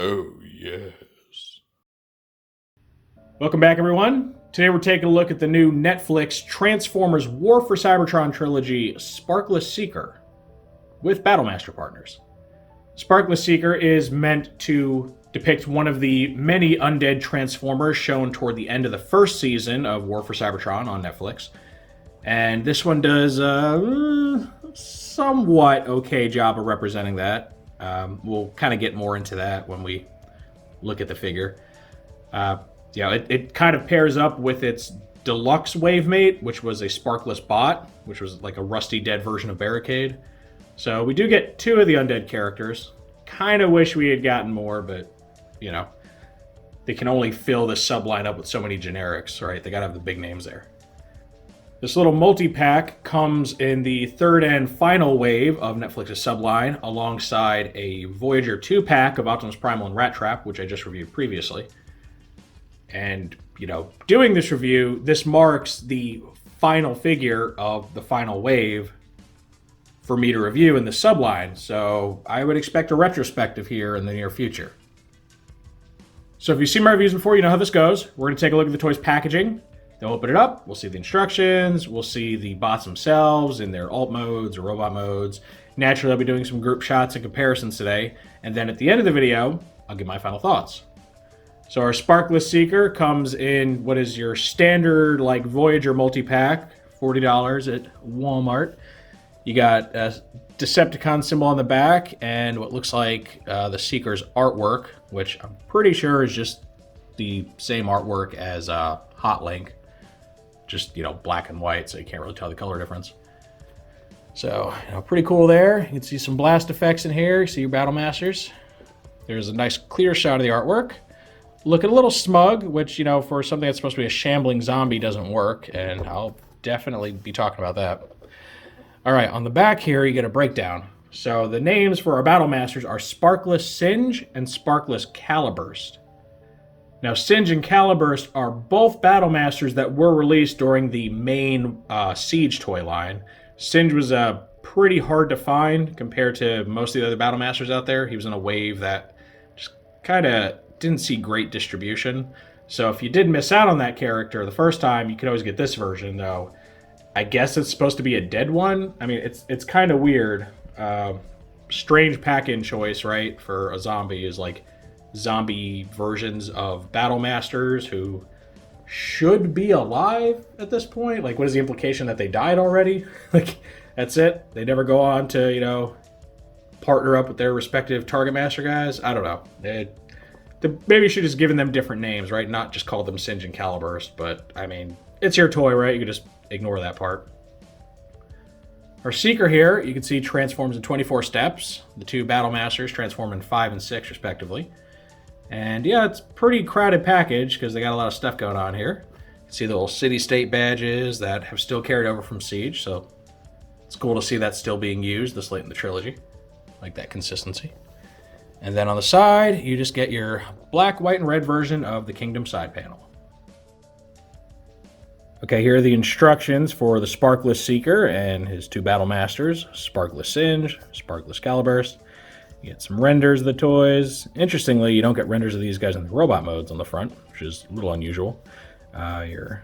Oh, yes. Welcome back, everyone. Today we're taking a look at the new Netflix Transformers War for Cybertron trilogy, Sparkless Seeker, with Battlemaster partners. Sparkless Seeker is meant to depict one of the many undead Transformers shown toward the end of the first season of War for Cybertron on Netflix. And this one does a somewhat okay job of representing that. We'll kind of get more into that when we look at the figure. It kind of pairs up with its deluxe wavemate, which was a Sparkless bot, which was like a rusty dead version of Barricade. So we do get two of the undead characters. Kind of wish we had gotten more, but, you know, they can only fill this subline up with so many generics, right? They gotta have the big names there. This little multi-pack comes in the third and final wave of Netflix's subline, alongside a Voyager 2-pack of Optimus Primal and Rat Trap, which I just reviewed previously. And, you know, doing this review, this marks the final figure of the final wave for me to review in the subline, so I would expect a retrospective here in the near future. So if you've seen my reviews before, you know how this goes. We're going to take a look at the toy's packaging. Then we'll open it up, we'll see the instructions, we'll see the bots themselves in their alt modes or robot modes. Naturally, I'll be doing some group shots and comparisons today, and then at the end of the video, I'll give my final thoughts. So our Sparkless Seeker comes in what is your standard like Voyager multi-pack, $40 at Walmart. You got a Decepticon symbol on the back and what looks like the Seeker's artwork, which I'm pretty sure is just the same artwork as Hot Link. Just, you know, black and white, so you can't really tell the color difference. So, you know, pretty cool there. You can see some blast effects in here. You see your Battlemasters. There's a nice clear shot of the artwork. Looking a little smug, which, you know, for something that's supposed to be a shambling zombie doesn't work, and I'll definitely be talking about that. All right, on the back here, you get a breakdown. So the names for our Battlemasters are Sparkless Singe and Sparkless Caliburst. Now, Singe and Caliburst are both Battlemasters that were released during the main Siege toy line. Singe was pretty hard to find compared to most of the other Battlemasters out there. He was in a wave that just kind of didn't see great distribution. So if you did miss out on that character the first time, you could always get this version, though. I guess it's supposed to be a dead one. I mean, it's kind of weird. Strange pack-in choice, right, for a zombie is like zombie versions of Battlemasters who should be alive at this point. Like, what is the implication that they died already? Like, that's it? They never go on to, you know, partner up with their respective Target Master guys? I don't know. Maybe you should just given them different names, right? Not just call them Singe and Caliburst, but, I mean, it's your toy, right? You can just ignore that part. Our Seeker here, you can see, transforms in 24 steps. The two Battlemasters transform in 5 and 6, respectively. And yeah, it's a pretty crowded package because they got a lot of stuff going on here. You can see the little city-state badges that have still carried over from Siege, so it's cool to see that still being used this late in the trilogy. Like that consistency. And then on the side, you just get your black, white, and red version of the Kingdom side panel. Okay, here are the instructions for the Sparkless Seeker and his two Battlemasters, Sparkless Singe, Sparkless Caliburst. You get some renders of the toys. Interestingly, you don't get renders of these guys in the robot modes on the front, which is a little unusual. Your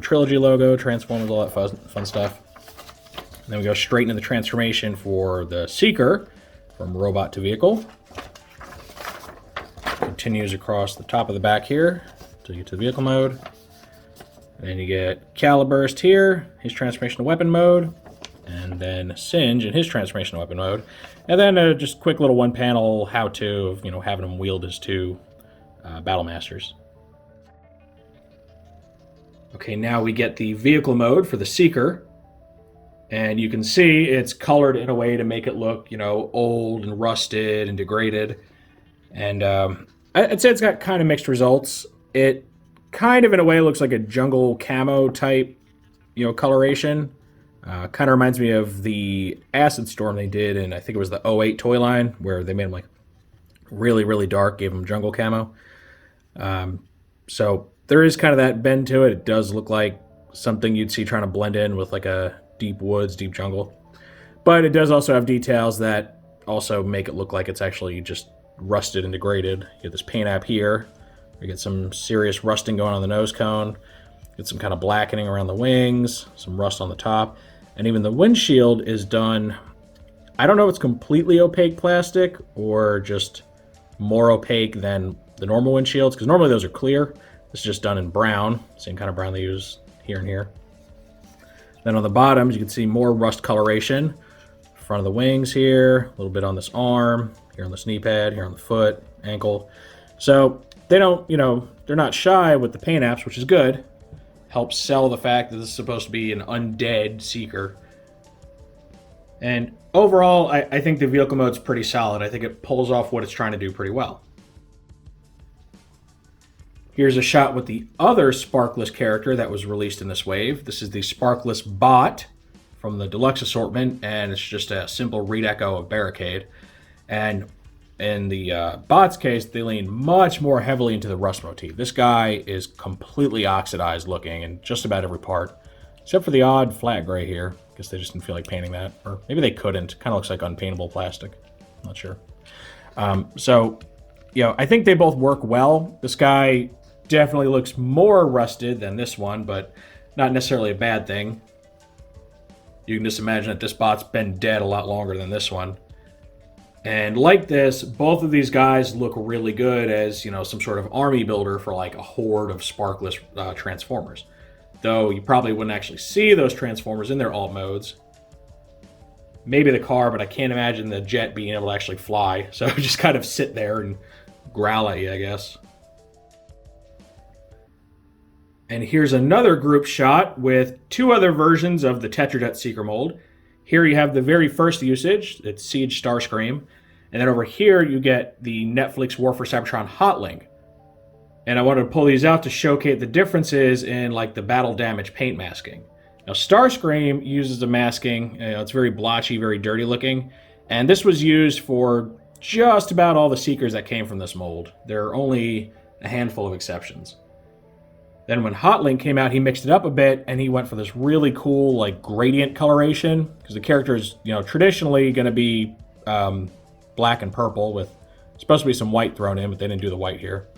Trilogy logo, Transformers, all that fun stuff. And then we go straight into the transformation for the Seeker, from robot to vehicle. Continues across the top of the back here to get to the vehicle mode. And then you get Caliburst here, his transformation to weapon mode. And then Singe in his transformation to weapon mode. And then just quick little one panel how-to of, you know, having him wield his two Battlemasters. Okay, now we get the vehicle mode for the Seeker. And you can see it's colored in a way to make it look, you know, old and rusted and degraded. And I'd say it's got kind of mixed results. It kind of, in a way, looks like a jungle camo type, you know, coloration. Kind of reminds me of the Acid Storm they did in, I think it was the 08 toy line, where they made them like really, really dark, gave them jungle camo. So there is kind of that bend to it. It does look like something you'd see trying to blend in with like a deep woods, deep jungle. But it does also have details that also make it look like it's actually just rusted and degraded. You get this paint app here. You get some serious rusting going on the nose cone. Get some kind of blackening around the wings, some rust on the top, and even the windshield is done. I don't know if it's completely opaque plastic or just more opaque than the normal windshields, because normally those are clear. This is just done in brown, same kind of brown they use here and here. Then on the bottoms, you can see more rust coloration. Front of the wings here, a little bit on this arm, here on this knee pad, here on the foot, ankle. So they don't, they're not shy with the paint apps, which is good. Helps sell the fact that this is supposed to be an undead Seeker. And overall, I think the vehicle mode's pretty solid. I think it pulls off what it's trying to do pretty well. Here's a shot with the other Sparkless character that was released in this wave. This is the Sparkless bot from the deluxe assortment, and it's just a simple redeco of Barricade. And in the bot's case, they lean much more heavily into the rust motif. This guy is completely oxidized looking in just about every part, except for the odd flat gray here. I guess they just didn't feel like painting that, or maybe they couldn't. Kind of looks like unpaintable plastic. I'm not sure. So, I think they both work well. This guy definitely looks more rusted than this one, but not necessarily a bad thing. You can just imagine that this bot's been dead a lot longer than this one. And like this, both of these guys look really good as, some sort of army builder for like a horde of Sparkless Transformers. Though you probably wouldn't actually see those Transformers in their alt modes. Maybe the car, but I can't imagine the jet being able to actually fly. So just kind of sit there and growl at you, I guess. And here's another group shot with two other versions of the Tetrajet Seeker mold. Here you have the very first usage, it's Siege Starscream. And then over here you get the Netflix War for Cybertron Hot Link. And I wanted to pull these out to showcase the differences in like the battle damage paint masking. Now Starscream uses a masking, it's very blotchy, very dirty looking. And this was used for just about all the Seekers that came from this mold. There are only a handful of exceptions. Then when Hot Link came out, he mixed it up a bit, and he went for this really cool, like, gradient coloration, because the character is, traditionally going to be black and purple with supposed to be some white thrown in, but they didn't do the white here.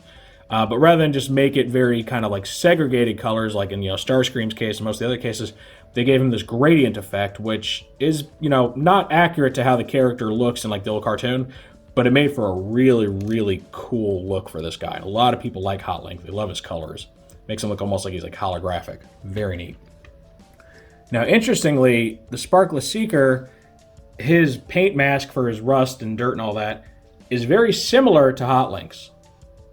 But rather than just make it very kind of like segregated colors, like in Starscream's case and most of the other cases, they gave him this gradient effect, which is not accurate to how the character looks in like the old cartoon, but it made for a really, really cool look for this guy. And a lot of people like Hot Link; they love his colors. Makes him look almost like he's like holographic. Very neat. Now, interestingly, the Sparkless Seeker, his paint mask for his rust and dirt and all that is very similar to Hot Link's.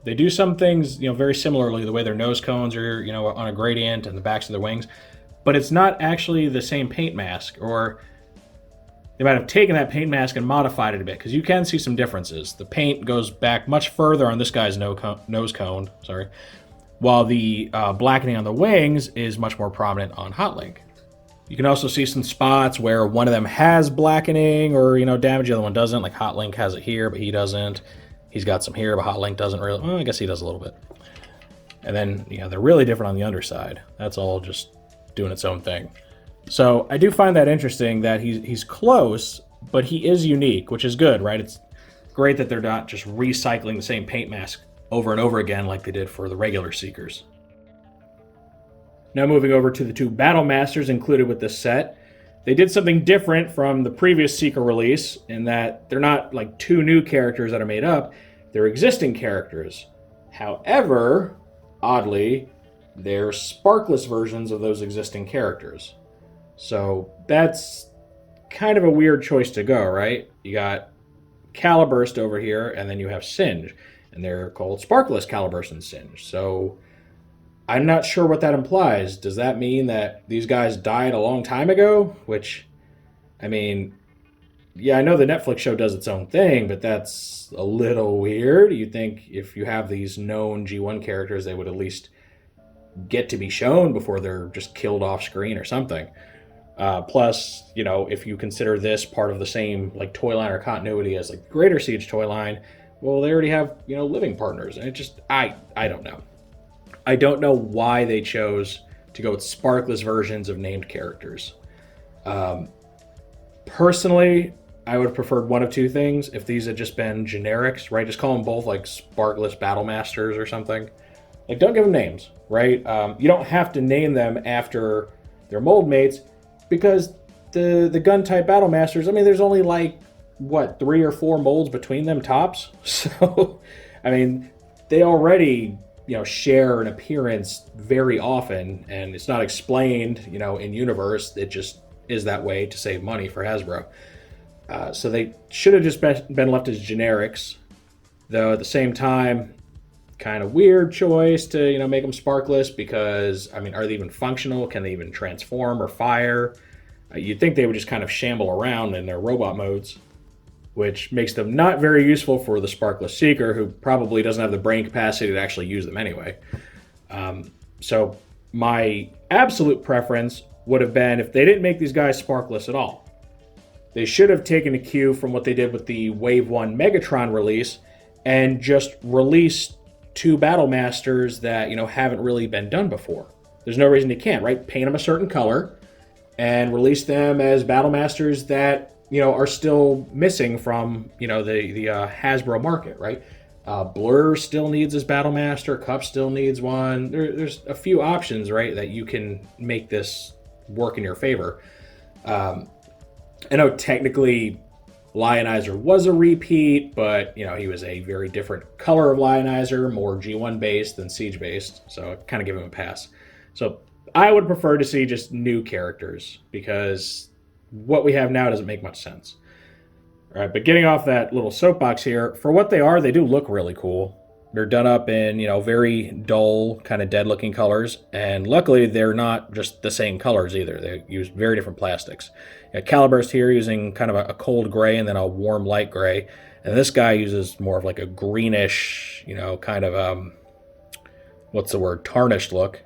They do some things, very similarly, the way their nose cones are, on a gradient and the backs of their wings, but it's not actually the same paint mask, or they might have taken that paint mask and modified it a bit, because you can see some differences. The paint goes back much further on this guy's nose cone, while the blackening on the wings is much more prominent on Hot Link. You can also see some spots where one of them has blackening or, damage, the other one doesn't. Like Hot Link has it here, but he doesn't. He's got some here, but Hot Link doesn't really. Well, I guess he does a little bit. And then, they're really different on the underside. That's all just doing its own thing. So I do find that interesting that he's close, but he is unique, which is good, right? It's great that they're not just recycling the same paint mask over and over again like they did for the regular Seekers. Now moving over to the two Battlemasters included with this set. They did something different from the previous Seeker release in that they're not like two new characters that are made up, they're existing characters. However, oddly, they're Sparkless versions of those existing characters. So that's kind of a weird choice to go, right? You got Caliburst over here, and then you have Singe. And they're called Sparkless, Caliburst, and Singe. So I'm not sure what that implies. Does that mean that these guys died a long time ago? Which, I mean, yeah, I know the Netflix show does its own thing, but that's a little weird. You'd think if you have these known G1 characters, they would at least get to be shown before they're just killed off screen or something. Plus, if you consider this part of the same like toy line or continuity as like the Greater Siege toy line, well, they already have, living partners. And it just, I don't know. I don't know why they chose to go with Sparkless versions of named characters. Personally, I would have preferred one of two things if these had just been generics, right? Just call them both like Sparkless Battlemasters or something. Like, don't give them names, right? You don't have to name them after their mold mates because the gun type Battlemasters, I mean, there's only like, what, 3 or 4 molds between them tops? So, I mean, they already, share an appearance very often, and it's not explained, in universe. It just is that way to save money for Hasbro. So they should have just been left as generics, though at the same time, kind of weird choice to, make them sparkless because, I mean, are they even functional? Can they even transform or fire? You'd think they would just kind of shamble around in their robot modes, which makes them not very useful for the Sparkless Seeker, who probably doesn't have the brain capacity to actually use them anyway. So my absolute preference would have been if they didn't make these guys sparkless at all. They should have taken a cue from what they did with the Wave 1 Megatron release and just released 2 Battlemasters that, haven't really been done before. There's no reason you can't, right? Paint them a certain color and release them as Battlemasters that, are still missing from, the Hasbro market, right? Blur still needs his Battlemaster. Cup still needs one. There's a few options, right, that you can make this work in your favor. I know technically Lionizer was a repeat, but, he was a very different color of Lionizer, more G1 based than Siege based, so I kind of give him a pass. So I would prefer to see just new characters because what we have now doesn't make much sense. All right, but getting off that little soapbox here, for what they are, they do look really cool. They're done up in, very dull, kind of dead-looking colors, and luckily they're not just the same colors either. They use very different plastics. Caliburst here using kind of a cold gray and then a warm light gray, and this guy uses more of like a greenish, kind of, tarnished look.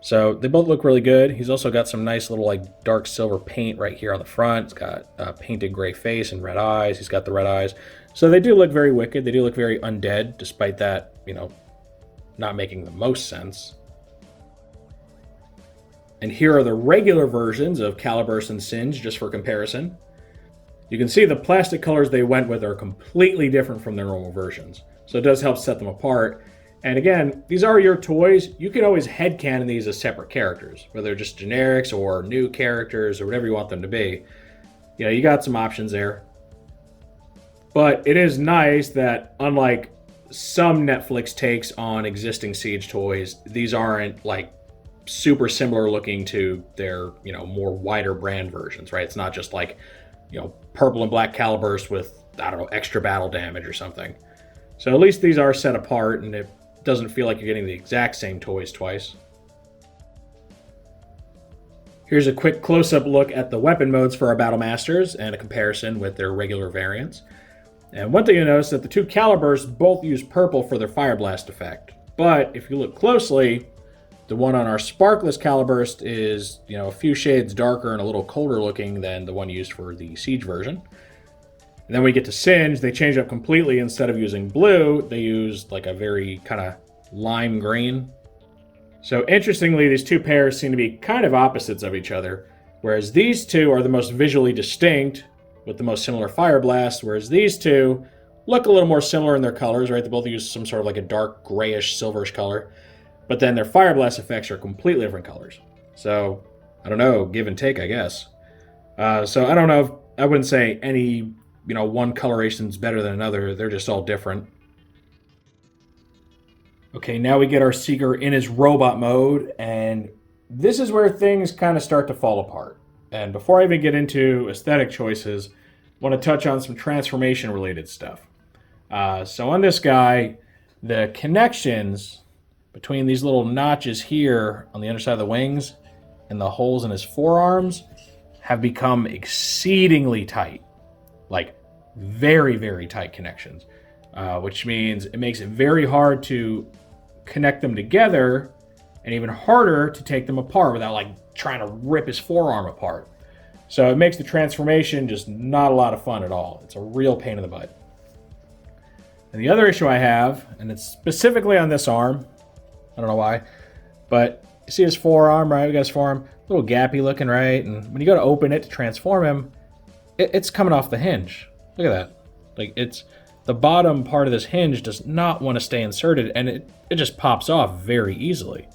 So they both look really good. He's also got some nice little like dark silver paint right here on the front. It's got a painted gray face and red eyes. He's got the red eyes. So they do look very wicked. They do look very undead, despite that, not making the most sense. And here are the regular versions of Caliburst and Singe, just for comparison. You can see the plastic colors they went with are completely different from their normal versions. So it does help set them apart. And again, these are your toys. You can always headcanon these as separate characters, whether they're just generics or new characters or whatever you want them to be. You got some options there. But it is nice that, unlike some Netflix takes on existing Siege toys, these aren't like super similar looking to their, more wider brand versions, right? It's not just like, purple and black Caliburst with, extra battle damage or something. So at least these are set apart, and it doesn't feel like you're getting the exact same toys twice. Here's a quick close-up look at the weapon modes for our Battlemasters and a comparison with their regular variants. And one thing you'll notice is that the 2 Calibursts both use purple for their Fire Blast effect. But if you look closely, the one on our Sparkless Caliburst is, a few shades darker and a little colder looking than the one used for the Siege version. And then when we get to Singe, they change up completely. Instead of using blue, they use like a very kind of lime green. So interestingly, these 2 pairs seem to be kind of opposites of each other, whereas these 2 are the most visually distinct with the most similar Fire Blast, whereas these 2 look a little more similar in their colors, right? They both use some sort of like a dark grayish silverish color, but then their Fire Blast effects are completely different colors. So I don't know, give and take, I guess. So I don't know, I wouldn't say any one coloration's better than another. They're just all different. Okay, now we get our Seeker in his robot mode, and this is where things kind of start to fall apart. And before I even get into aesthetic choices, I want to touch on some transformation-related stuff. So on this guy, the connections between these little notches here on the underside of the wings and the holes in his forearms have become exceedingly tight. Like, very, very tight connections, which means it makes it very hard to connect them together and even harder to take them apart without like trying to rip his forearm apart. So it makes the transformation just not a lot of fun at all. It's a real pain in the butt. And the other issue I have, and it's specifically on this arm, I don't know why, but you see his forearm, right? We got his forearm, a little gappy looking, right? And when you go to open it to transform him, it's coming off the hinge. Look at that. Like, it's the bottom part of this hinge does not want to stay inserted, and it just pops off very easily.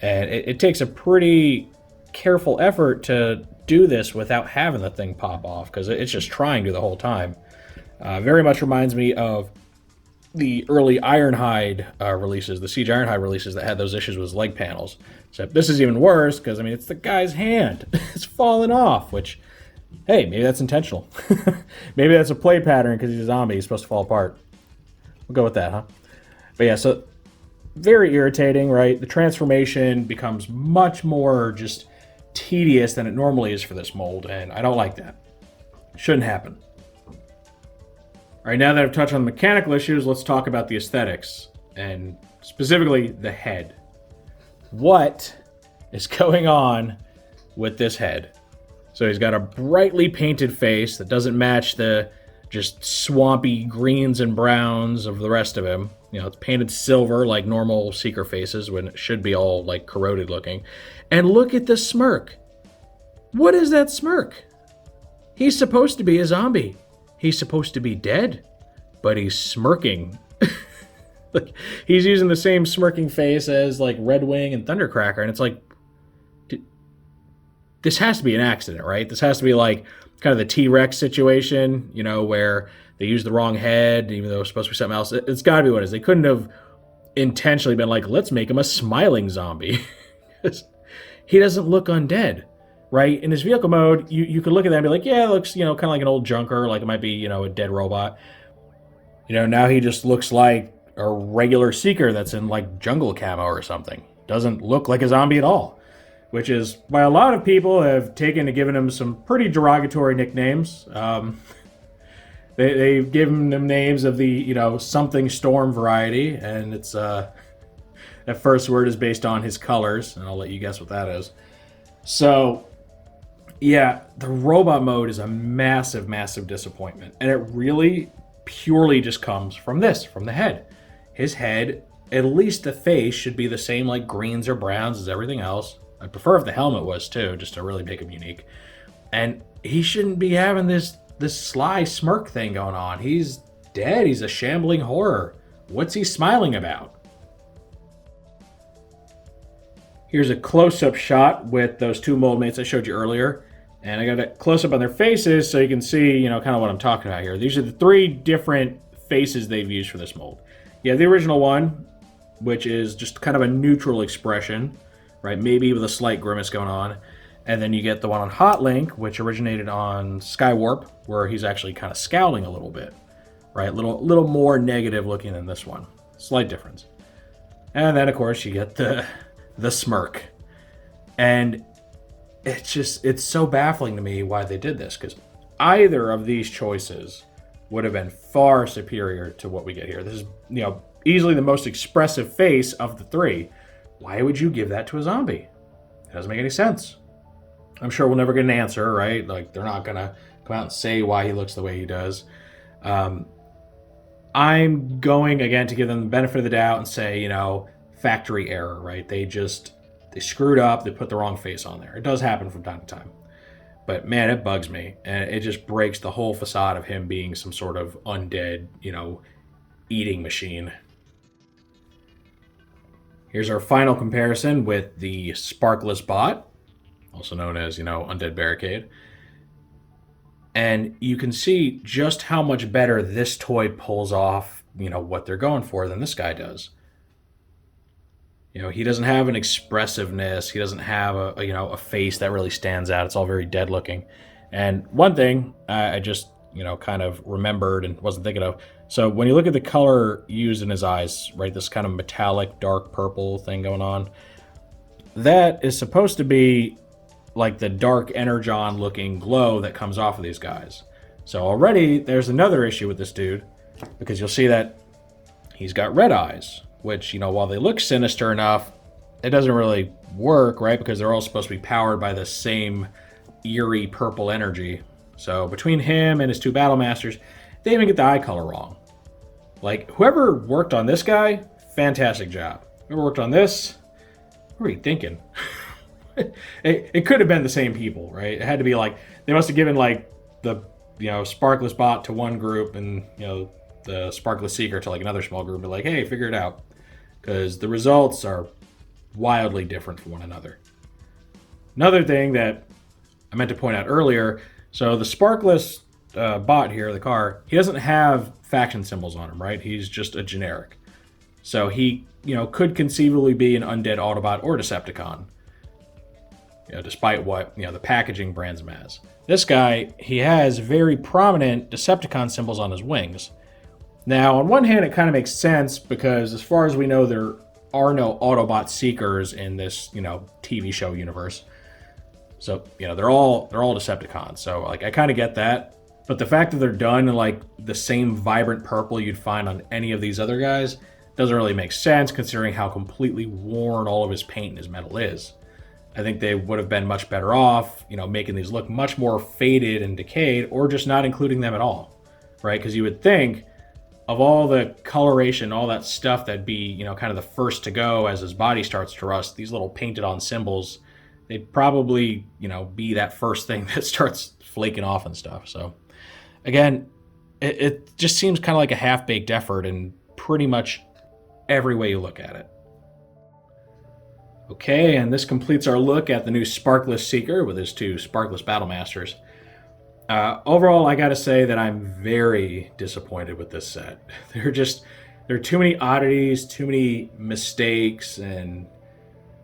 And it takes a pretty careful effort to do this without having the thing pop off, because it's just trying to the whole time. Very much reminds me of the early Ironhide releases, the Siege Ironhide releases that had those issues with leg panels. Except this is even worse because, I mean, it's the guy's hand. It's falling off, which, hey, maybe that's intentional. Maybe that's a play pattern because he's a zombie. He's supposed to fall apart. We'll go with that, huh? But yeah, so very irritating, right? The transformation becomes much more just tedious than it normally is for this mold, and I don't like that. Shouldn't happen. All right, now that I've touched on the mechanical issues, let's talk about the aesthetics, and specifically the head. What is going on with this head? So he's got a brightly painted face that doesn't match the just swampy greens and browns of the rest of him. You know, it's painted silver like normal Seeker faces when it should be all like corroded looking. And look at the smirk. What is that smirk? He's supposed to be a zombie. He's supposed to be dead, but he's smirking. Like, he's using the same smirking face as like Red Wing and Thundercracker, and it's like, this has to be an accident, right? This has to be like kind of the T-Rex situation, you know, where they used the wrong head, even though it was supposed to be something else. It's got to be what it is. They couldn't have intentionally been like, let's make him a smiling zombie. He doesn't look undead, right? In his vehicle mode, you could look at that and be like, yeah, it looks, you know, kind of like an old junker, like it might be, you know, a dead robot. You know, now he just looks like a regular Seeker that's in like jungle camo or something. Doesn't look like a zombie at all, which is why a lot of people have taken to giving him some pretty derogatory nicknames. They've given him names of the, you know, something storm variety, and it's that first word is based on his colors, and I'll let you guess what that is. So, yeah, the robot mode is a massive, massive disappointment, and it really purely just comes from this, from the head. His head, at least the face, should be the same like greens or browns as everything else. I'd prefer if the helmet was too, just to really make him unique. And he shouldn't be having this sly smirk thing going on. He's dead. He's a shambling horror. What's he smiling about? Here's a close-up shot with those two mold mates I showed you earlier. And I got a close-up on their faces so you can see, you know, kind of what I'm talking about here. These are the three different faces they've used for this mold. You have the original one, which is just kind of a neutral expression, right? Maybe with a slight grimace going on. And then you get the one on Hotlink, which originated on Skywarp, where he's actually kind of scowling a little bit, right? A little more negative looking than this one. Slight difference. And then, of course, you get the smirk. And it's so baffling to me why they did this, because either of these choices would have been far superior to what we get here. This is, you know, easily the most expressive face of the three. Why would you give that to a zombie? It doesn't make any sense. I'm sure we'll never get an answer, right? Like, they're not gonna come out and say why he looks the way he does. I'm going, again, to give them the benefit of the doubt and say, you know, factory error, right? They screwed up, they put the wrong face on there. It does happen from time to time. But man, it bugs me. And it just breaks the whole facade of him being some sort of undead, you know, eating machine. Here's our final comparison with the Sparkless bot, also known as, you know, Undead Barricade. And you can see just how much better this toy pulls off, you know, what they're going for than this guy does. You know, he doesn't have an expressiveness. He doesn't have a face that really stands out. It's all very dead looking. And one thing I just, you know, kind of remembered and wasn't thinking of. So when you look at the color used in his eyes, right, this kind of metallic dark purple thing going on, that is supposed to be like the dark energon looking glow that comes off of these guys. So already there's another issue with this dude, because you'll see that he's got red eyes, which, you know, while they look sinister enough, it doesn't really work, right? Because they're all supposed to be powered by the same eerie purple energy. So between him and his two Battlemasters, they even get the eye color wrong. Like, whoever worked on this guy, fantastic job. Whoever worked on this, what were you thinking? It could have been the same people, right? It had to be like, they must have given like the Sparkless bot to one group and the Sparkless Seeker to like another small group and be like, hey, figure it out, because the results are wildly different from one another. Another thing that I meant to point out earlier, so the Sparkless bot here, the car, he doesn't have faction symbols on him, right? He's just a generic. So he, could conceivably be an undead Autobot or Decepticon, despite what, the packaging brands him as. This guy, he has very prominent Decepticon symbols on his wings. Now, on one hand, it kind of makes sense because as far as we know, there are no Autobot Seekers in this, TV show universe. So, they're all Decepticons. So, like, I kind of get that. But the fact that they're done in, like, the same vibrant purple you'd find on any of these other guys doesn't really make sense considering how completely worn all of his paint and his metal is. I think they would have been much better off, making these look much more faded and decayed, or just not including them at all, right? Because you would think of all the coloration, all that stuff that'd be, kind of the first to go as his body starts to rust, these little painted on symbols, they'd probably, be that first thing that starts flaking off and stuff. So again, it just seems kind of like a half-baked effort in pretty much every way you look at it. Okay, and this completes our look at the new Sparkless Seeker with his two Sparkless Battlemasters. Overall, I gotta say that I'm very disappointed with this set. There are too many oddities, too many mistakes, and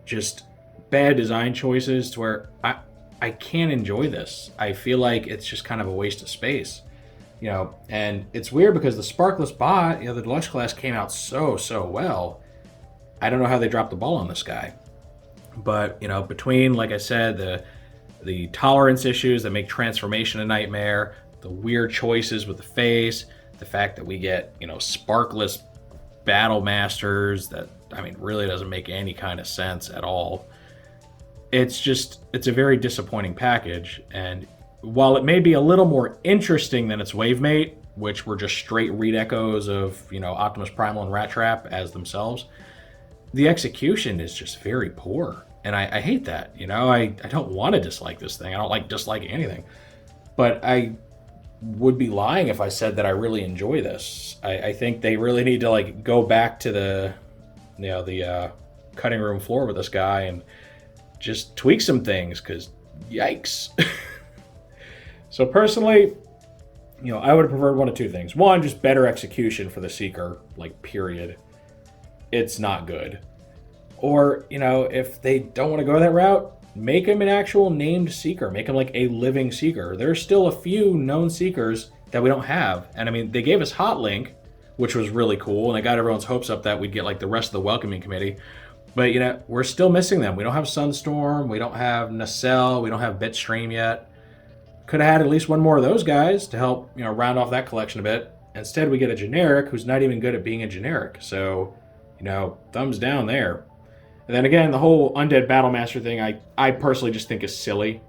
just bad design choices to where I can't enjoy this. I feel like it's just kind of a waste of space. And it's weird because the Sparkless bot, the deluxe class came out so well. I don't know how they dropped the ball on this guy. But, between, like I said, the tolerance issues that make transformation a nightmare, the weird choices with the face, the fact that we get, Sparkless Battlemasters that, really doesn't make any kind of sense at all. It's a very disappointing package, and while it may be a little more interesting than its Wavemate, which were just straight read echoes of, Optimus Primal and Rat Trap as themselves, the execution is just very poor. And I hate that, I don't want to dislike this thing. I don't like disliking anything. But I would be lying if I said that I really enjoy this. I think they really need to go back to the cutting room floor with this guy and just tweak some things, because yikes. So personally, I would have preferred one of two things. One, just better execution for the Seeker, period. It's not good. Or, if they don't want to go that route, make him an actual named Seeker. Make him a living Seeker. There's still a few known Seekers that we don't have. And they gave us Hot Link, which was really cool, and they got everyone's hopes up that we'd get the rest of the welcoming committee. But, we're still missing them. We don't have Sunstorm, we don't have Nacelle, we don't have Bitstream yet. Could have had at least one more of those guys to help, round off that collection a bit. Instead, we get a generic who's not even good at being a generic. So, thumbs down there. And then again, the whole Undead Battlemaster thing, I personally just think is silly.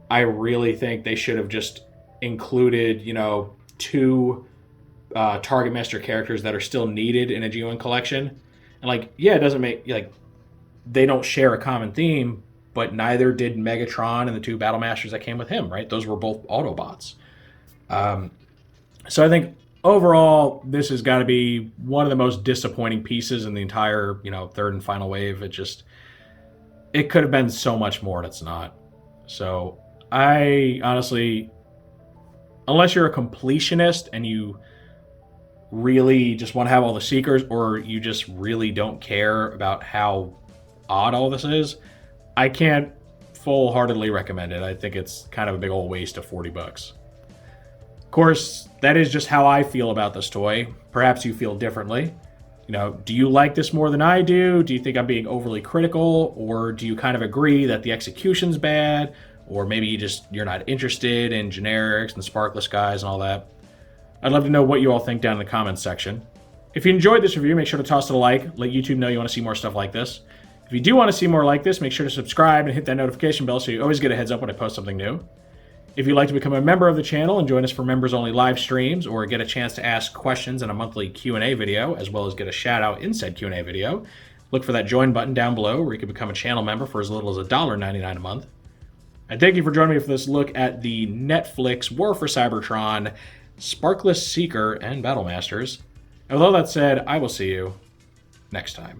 I really think they should have just included, two Target Master characters that are still needed in a G1 collection. And it doesn't make, they don't share a common theme, but neither did Megatron and the two Battlemasters that came with him, right? Those were both Autobots. So I think overall, this has got to be one of the most disappointing pieces in the entire, third and final wave. It could have been so much more, and it's not. So I honestly, unless you're a completionist and you really just want to have all the Seekers, or you just really don't care about how odd all this is, I can't full-heartedly recommend it. I think it's kind of a big old waste of $40. Of course, that is just how I feel about this toy. Perhaps you feel differently. Do you like this more than I do? Do you think I'm being overly critical? Or do you kind of agree that the execution's bad? Or maybe you're not interested in generics and Sparkless guys and all that? I'd love to know what you all think down in the comments section. If you enjoyed this review, make sure to toss it a like. Let YouTube know you want to see more stuff like this. If you do want to see more like this, make sure to subscribe and hit that notification bell so you always get a heads up when I post something new. If you'd like to become a member of the channel and join us for members-only live streams, or get a chance to ask questions in a monthly Q&A video, as well as get a shout-out in said Q&A video, look for that join button down below where you can become a channel member for as little as $1.99 a month. And thank you for joining me for this look at the Netflix War for Cybertron, Sparkless Seeker, and Battlemasters. And with all that said, I will see you next time.